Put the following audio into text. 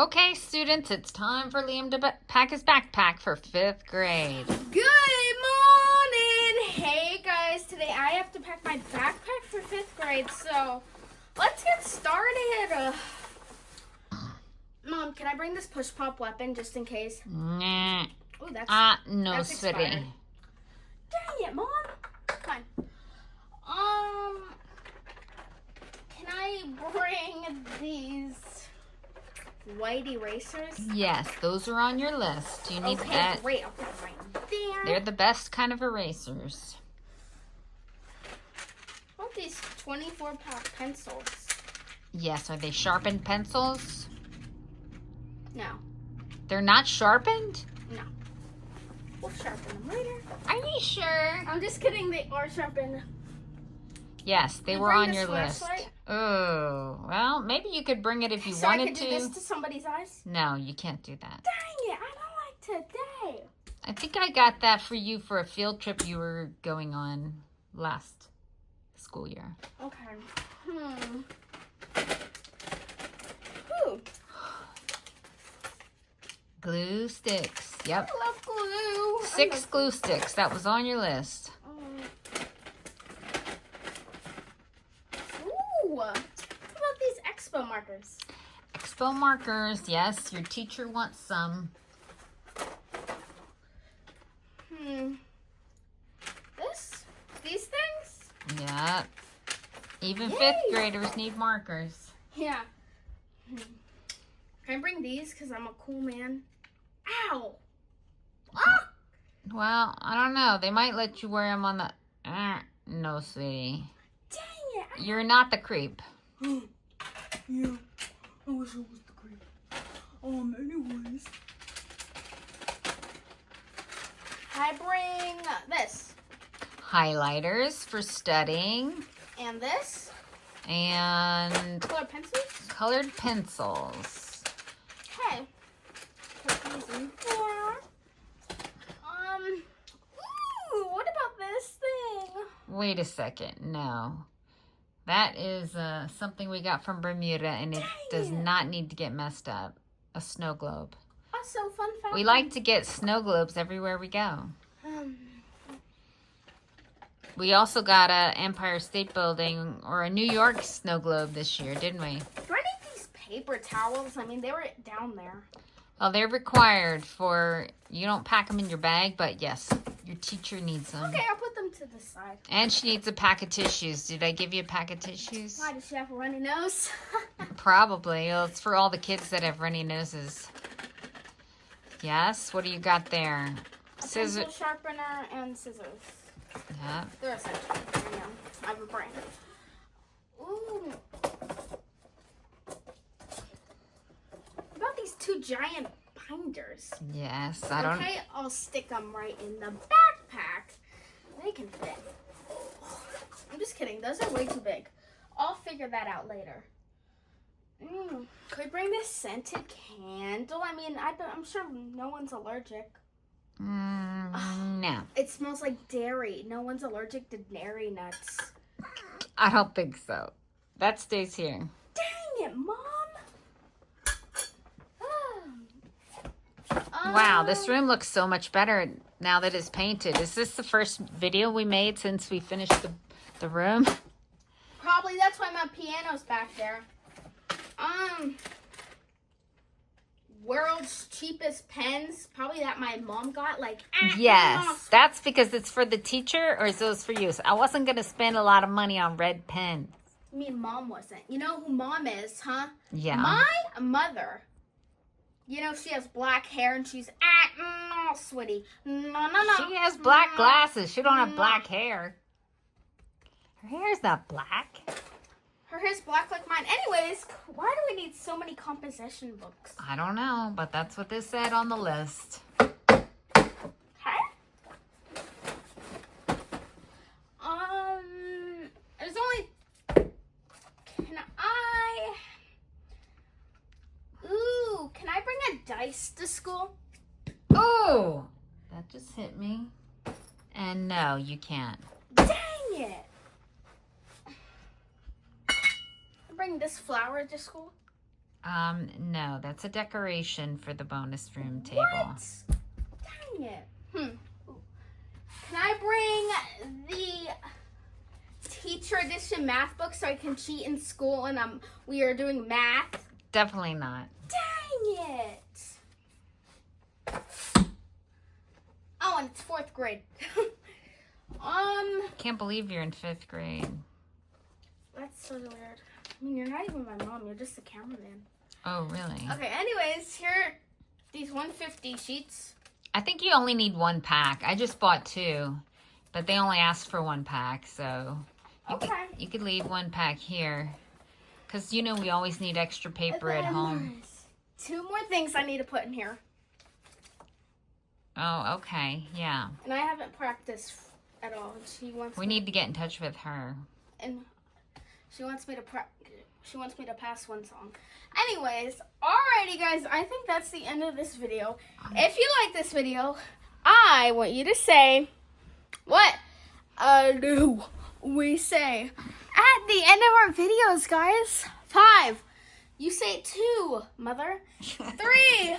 Okay, students, it's time for Liam to pack his backpack for 5th grade. Good morning! Hey guys, today I have to pack my backpack for 5th grade, so let's get started. Mom, can I bring this push-pop weapon just in case? Nah. Oh, No, that's sweetie. expired. Dang it, Mom. Fine. Can I bring these white erasers? Yes, those are on your list. You need Okay, that. great. I'll put them right there. They're the best kind of erasers. I want these 24-pack pencils. Yes, are they sharpened pencils? No. They're not sharpened? No. We'll sharpen them later. Are you sure? I'm just kidding. They are sharpened. Yes, they Can I were bring on this your list. flashlight? Oh, well, maybe you could bring it if you So wanted I could to. do this to somebody's eyes? No, you can't do that. Dang it. I don't like today. I think I got that for you for a field trip you were going on last school year. Okay. Ooh, Glue sticks. Yep. I love glue. 6 glue sticks. That was on your list. Ooh. What about these expo markers? Expo markers. Yes, your teacher wants some. These things? Yep. Even Yay. 5th graders need markers. Yeah. Can I bring these? Because I'm a cool man. Ow. Ah! Well, I don't know. They might let you wear them on the... no, sweetie. Dang it. You're not the creep. Yeah, I wish I was the creep. Anyways. I bring this. Highlighters for studying. And this. And Colored pencils. colored pencils. Okay. Put these in there. Ooh, what about this thing? Wait a second. No. That is something we got from Bermuda, and it does it. not need to get messed up. A snow globe. Also, fun fact. We like to get snow globes everywhere we go. We also got a Empire State Building or a New York snow globe this year, didn't we? Do I need these paper towels? I mean, they were down there. Well, they're required for, you don't pack them in your bag, but yes, your teacher needs them. Okay, I'll put them to the side. And she needs a pack of tissues. Did I give you a pack of tissues? Why, does she have a runny nose? Probably. Well, it's for all the kids that have runny noses. Yes, what do you got there? Pencil sharpener and scissors. Yeah. They're essential. I know. I have a brain. Ooh. What about these 2 giant binders? Yes, I don't... Okay, I'll stick them right in the backpack. They can fit. I'm just kidding. Those are way too big. I'll figure that out later. Could I bring this scented candle? I mean, I'm sure no one's allergic. No. It smells like dairy. No one's allergic to dairy nuts. I don't think so. That stays here. Dang it, Mom! Wow, this room looks so much better now that it's painted. Is this the first video we made since we finished the room? Probably. That's why my piano's back there. World's cheapest pens. Probably that my mom got. Yes. That's because it's for the teacher, or is those for you? So I wasn't going to spend a lot of money on red pens. I mean, Mom wasn't. You know who Mom is, huh? Yeah. My mother. You know, she has black hair and she's no, sweetie. No. She has black glasses. She don't have black hair. Her hair's not black. Her hair's black like mine. Anyways, why do we need so many composition books? I don't know, but that's what this said on the list. Okay. There's only... Can I bring a dice to school? Oh! That just hit me. And no, you can't. Dang it! Bring this flower to school? No, that's a decoration for the bonus room table. What? Dang it. Can I bring the teacher edition math book so I can cheat in school and we are doing math? Definitely not. Dang it. Oh, and it's 4th grade. Can't believe you're in 5th grade. That's so weird. I mean, you're not even my mom. You're just the cameraman. Oh, really? Okay, anyways, here are these 150 sheets. I think you only need 1 pack. I just bought 2, but they only asked for 1 pack, so you could leave 1 pack here. Because, you know, we always need extra paper at home. 2 more things I need to put in here. Oh, okay. Yeah. And I haven't practiced at all. We need to get in touch with her. And she wants me to pass one song. Anyways, alrighty guys, I think that's the end of this video. If you like this video, I want you to say, what do we say at the end of our videos, guys? 5. You say 2, mother. 3.